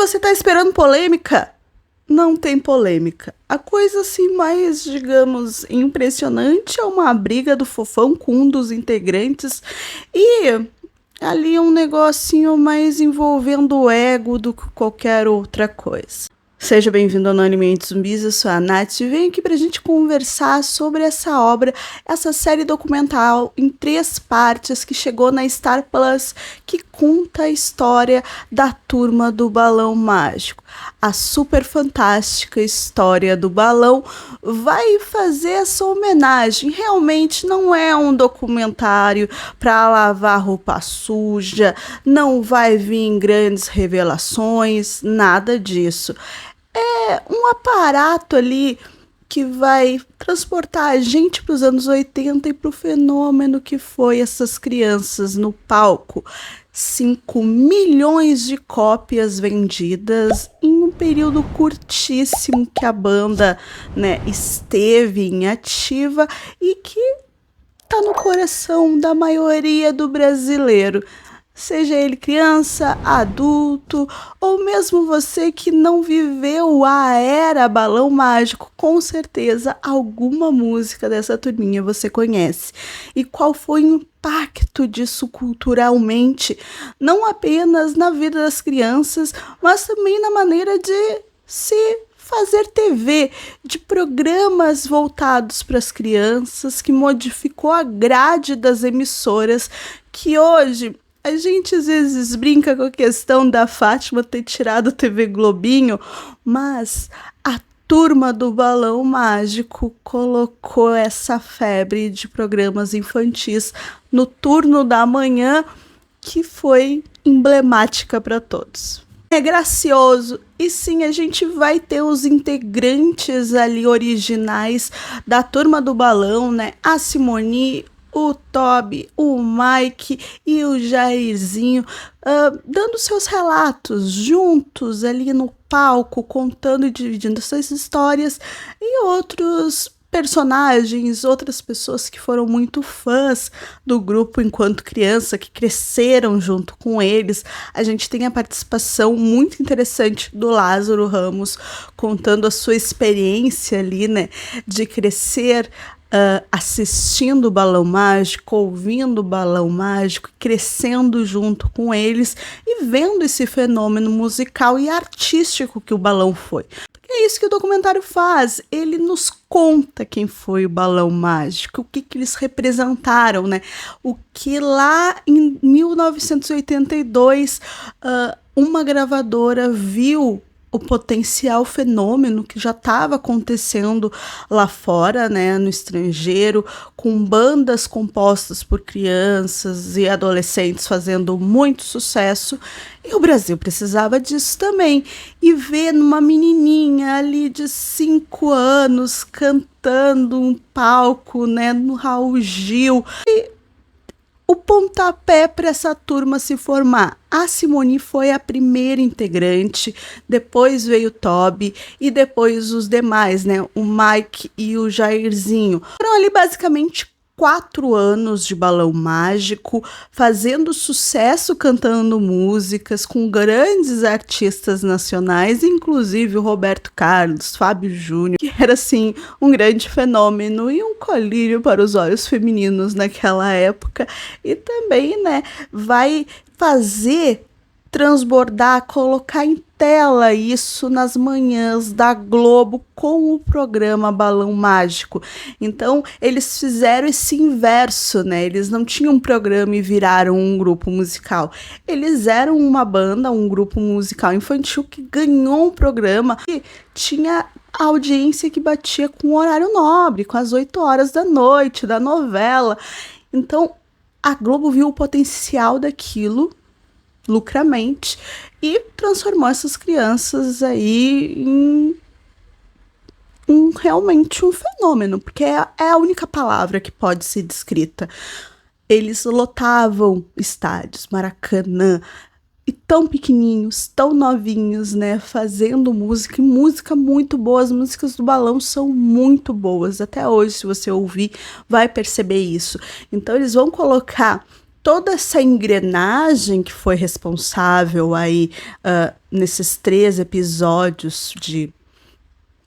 você tá esperando polêmica? Não tem polêmica. A coisa assim mais, digamos, impressionante é uma briga do Fofão com um dos integrantes e ali um negocinho mais envolvendo o ego do que qualquer outra coisa. Seja bem-vindo ao Anonimamente Zumbis, eu sou a Nath e venho aqui pra gente conversar sobre essa obra, essa série documental em 3 partes que chegou na Star Plus, que conta a história da Turma do Balão Mágico. A super fantástica história do balão vai fazer essa homenagem. Realmente não é um documentário para lavar roupa suja, não vai vir grandes revelações, nada disso. É um aparato ali que vai transportar a gente para os anos 80 e para o fenômeno que foi essas crianças no palco. 5 milhões de cópias vendidas em um período curtíssimo que a banda, né, esteve em ativa e que está no coração da maioria do brasileiro. Seja ele criança, adulto, ou mesmo você que não viveu a era Balão Mágico, com certeza alguma música dessa turminha você conhece. E qual foi o impacto disso culturalmente, não apenas na vida das crianças, mas também na maneira de se fazer TV, de programas voltados para as crianças, que modificou a grade das emissoras, que hoje a gente às vezes brinca com a questão da Fátima ter tirado a TV Globinho, mas a Turma do Balão Mágico colocou essa febre de programas infantis no turno da manhã, que foi emblemática para todos. É gracioso, e sim, a gente vai ter os integrantes ali originais da Turma do Balão, né? A Simone, o Toby, o Mike e o Jairzinho dando seus relatos juntos ali no palco, contando e dividindo suas histórias, e outros personagens, outras pessoas que foram muito fãs do grupo enquanto criança, que cresceram junto com eles. A gente tem a participação muito interessante do Lázaro Ramos, contando a sua experiência ali, né, de crescer assistindo o Balão Mágico, ouvindo o Balão Mágico, crescendo junto com eles e vendo esse fenômeno musical e artístico que o balão foi. É isso que o documentário faz, ele nos conta quem foi o Balão Mágico, o que eles representaram, né? O que lá em 1982 uma gravadora viu o potencial fenômeno que já estava acontecendo lá fora, né, no estrangeiro, com bandas compostas por crianças e adolescentes fazendo muito sucesso, e o Brasil precisava disso também. E ver uma menininha ali de 5 anos cantando um palco, né, no Raul Gil, e o pontapé para essa turma se formar. A Simone foi a primeira integrante, depois veio o Toby e depois os demais, né? O Mike e o Jairzinho. Foram ali basicamente 4 anos de Balão Mágico, fazendo sucesso, cantando músicas com grandes artistas nacionais, inclusive o Roberto Carlos, Fábio Júnior, que era assim um grande fenômeno e um colírio para os olhos femininos naquela época, e também, né, vai fazer transbordar, colocar em tela isso nas manhãs da Globo com o programa Balão Mágico. Então, eles fizeram esse inverso, né? Eles não tinham um programa e viraram um grupo musical. Eles eram uma banda, um grupo musical infantil que ganhou um programa e tinha a audiência que batia com o horário nobre, com as 8 horas da noite, da novela. Então, a Globo viu o potencial daquilo lucramente e transformou essas crianças aí em realmente um fenômeno, porque é a única palavra que pode ser descrita. Eles lotavam estádios, Maracanã, e tão pequenininhos, tão novinhos, né, fazendo música, e música muito boa. As músicas do Balão são muito boas, até hoje, se você ouvir, vai perceber isso. Então eles vão colocar toda essa engrenagem que foi responsável aí nesses 3 episódios de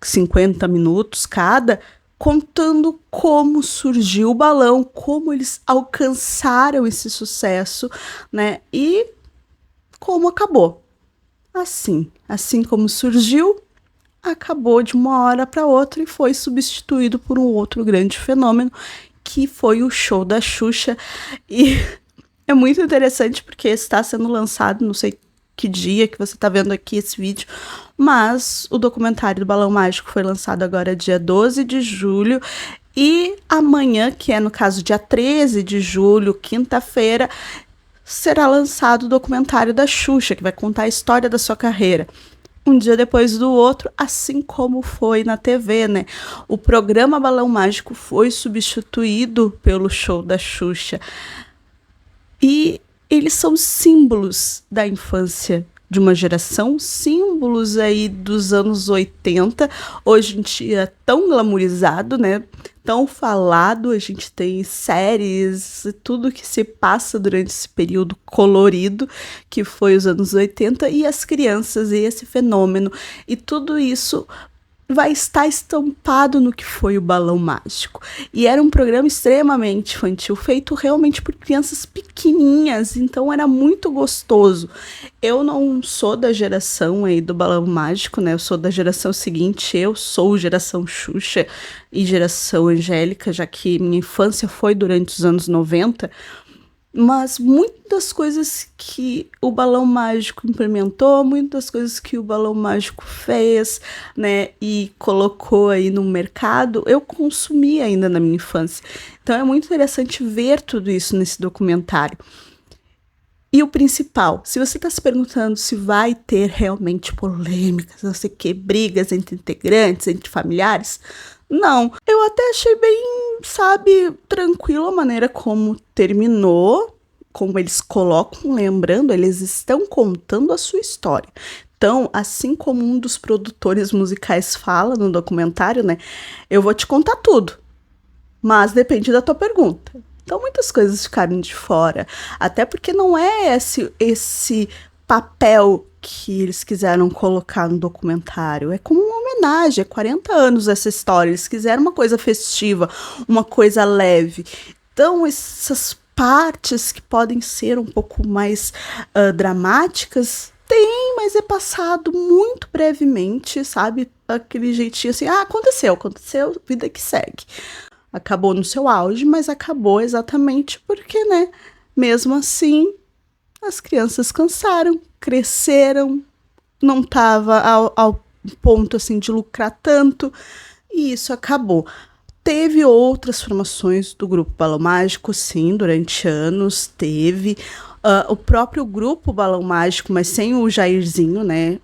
50 minutos cada, contando como surgiu o balão, como eles alcançaram esse sucesso, né? E como acabou. Assim como surgiu, acabou de uma hora para outra e foi substituído por um outro grande fenômeno, que foi o show da Xuxa. E é muito interessante porque está sendo lançado, não sei que dia que você está vendo aqui esse vídeo, mas o documentário do Balão Mágico foi lançado agora dia 12 de julho, e amanhã, que é no caso dia 13 de julho, quinta-feira, será lançado o documentário da Xuxa, que vai contar a história da sua carreira. Um dia depois do outro, assim como foi na TV, né? O programa Balão Mágico foi substituído pelo show da Xuxa. E eles são símbolos da infância de uma geração, símbolos aí dos anos 80, hoje em dia tão glamourizado, né? Tão falado, a gente tem séries, tudo que se passa durante esse período colorido que foi os anos 80, e as crianças e esse fenômeno, e tudo isso vai estar estampado no que foi o Balão Mágico. E era um programa extremamente infantil, feito realmente por crianças pequenininhas, então era muito gostoso. Eu não sou da geração aí do Balão Mágico, né? Eu sou da geração seguinte, eu sou geração Xuxa e geração Angélica, já que minha infância foi durante os anos 90. Mas muitas coisas que o Balão Mágico implementou, muitas coisas que o Balão Mágico fez, né, e colocou aí no mercado, eu consumi ainda na minha infância. Então é muito interessante ver tudo isso nesse documentário. E o principal, se você está se perguntando se vai ter realmente polêmicas, não sei o que, brigas entre integrantes, entre familiares, não. Eu até achei bem, sabe, tranquilo a maneira como terminou, como eles colocam, lembrando, eles estão contando a sua história. Então, assim como um dos produtores musicais fala no documentário, né, eu vou te contar tudo, mas depende da tua pergunta. Então, muitas coisas ficaram de fora, até porque não é esse papel que eles quiseram colocar no documentário. É como uma homenagem, é 40 anos essa história. Eles quiseram uma coisa festiva, uma coisa leve. Então, essas partes que podem ser um pouco mais dramáticas, tem, mas é passado muito brevemente, sabe? Aquele jeitinho assim, aconteceu, vida que segue. Acabou no seu auge, mas acabou exatamente porque, né, mesmo assim, as crianças cansaram, cresceram, não estava ao ponto, assim, de lucrar tanto, e isso acabou. Teve outras formações do Grupo Balão Mágico, sim, durante anos, teve. O próprio Grupo Balão Mágico, mas sem o Jairzinho, né,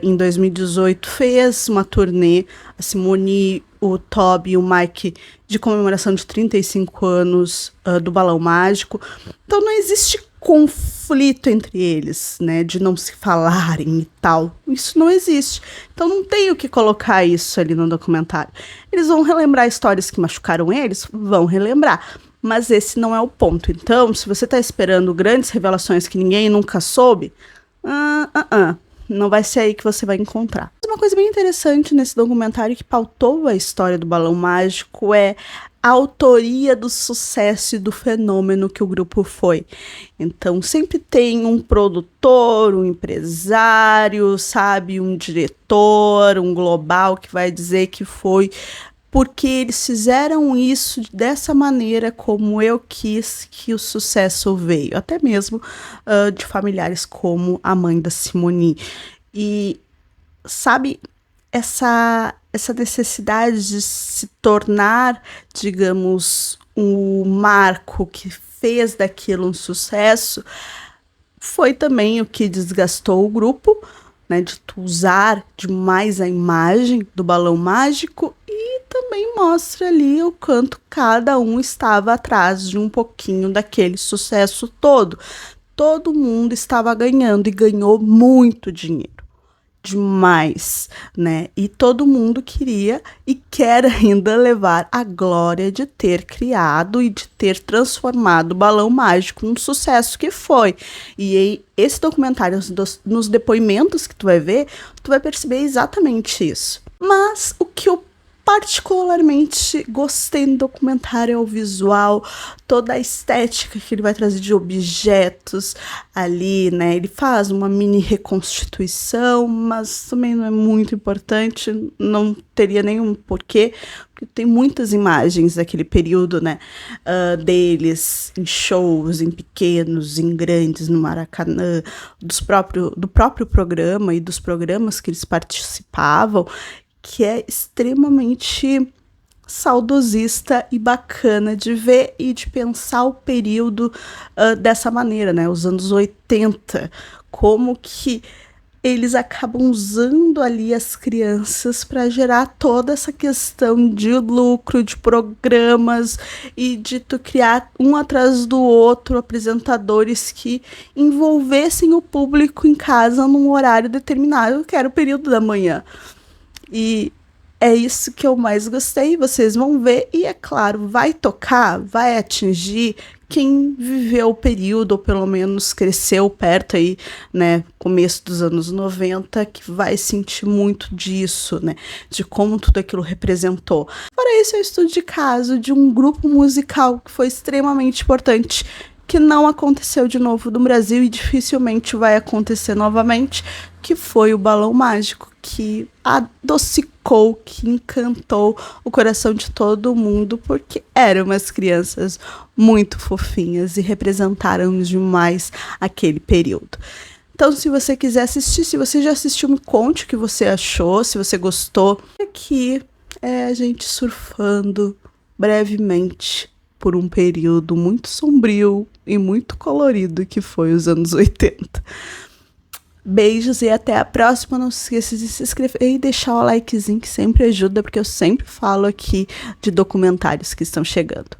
em 2018, fez uma turnê, a Simone, o Toby e o Mike, de comemoração de 35 anos do Balão Mágico. Então não existe conflito entre eles, né, de não se falarem e tal. Isso não existe. Então não tem o que colocar isso ali no documentário. Eles vão relembrar histórias que machucaram eles? Vão relembrar. Mas esse não é o ponto. Então, se você está esperando grandes revelações que ninguém nunca soube, não vai ser aí que você vai encontrar. Uma coisa bem interessante nesse documentário que pautou a história do Balão Mágico é a autoria do sucesso e do fenômeno que o grupo foi. Então, sempre tem um produtor, um empresário, sabe, um diretor, um global que vai dizer que foi porque eles fizeram isso dessa maneira como eu quis que o sucesso veio. Até mesmo de familiares como a mãe da Simone. E, sabe, essa necessidade de se tornar, digamos, um marco que fez daquilo um sucesso, foi também o que desgastou o grupo, né, de usar demais a imagem do Balão Mágico, e também mostra ali o quanto cada um estava atrás de um pouquinho daquele sucesso todo. Todo mundo estava ganhando e ganhou muito dinheiro. demais, né? E todo mundo queria e quer ainda levar a glória de ter criado e de ter transformado o Balão Mágico num sucesso que foi. E aí, esse documentário, nos depoimentos que tu vai perceber exatamente isso. Mas o que eu particularmente gostei no documentário é o visual, toda a estética que ele vai trazer de objetos ali, né? Ele faz uma mini reconstituição, mas também não é muito importante, não teria nenhum porquê, porque tem muitas imagens daquele período, né? Deles em shows, em pequenos, em grandes, no Maracanã, do próprio programa e dos programas que eles participavam, que é extremamente saudosista e bacana de ver e de pensar o período dessa maneira, né? Os anos 80, como que eles acabam usando ali as crianças para gerar toda essa questão de lucro, de programas e de tu criar um atrás do outro apresentadores que envolvessem o público em casa num horário determinado, que era o período da manhã. E é isso que eu mais gostei, vocês vão ver, e é claro, vai tocar, vai atingir quem viveu o período, ou pelo menos cresceu perto aí, né, começo dos anos 90, que vai sentir muito disso, né, de como tudo aquilo representou. Para isso, é um estudo de caso de um grupo musical que foi extremamente importante, que não aconteceu de novo no Brasil e dificilmente vai acontecer novamente, que foi o Balão Mágico, que adocicou, que encantou o coração de todo mundo, porque eram umas crianças muito fofinhas e representaram demais aquele período. Então, se você quiser assistir, se você já assistiu, me conte o que você achou, se você gostou. Aqui é a gente surfando brevemente por um período muito sombrio e muito colorido que foi os anos 80. Beijos e até a próxima. Não se esqueça de se inscrever e deixar o likezinho, que sempre ajuda, porque eu sempre falo aqui de documentários que estão chegando.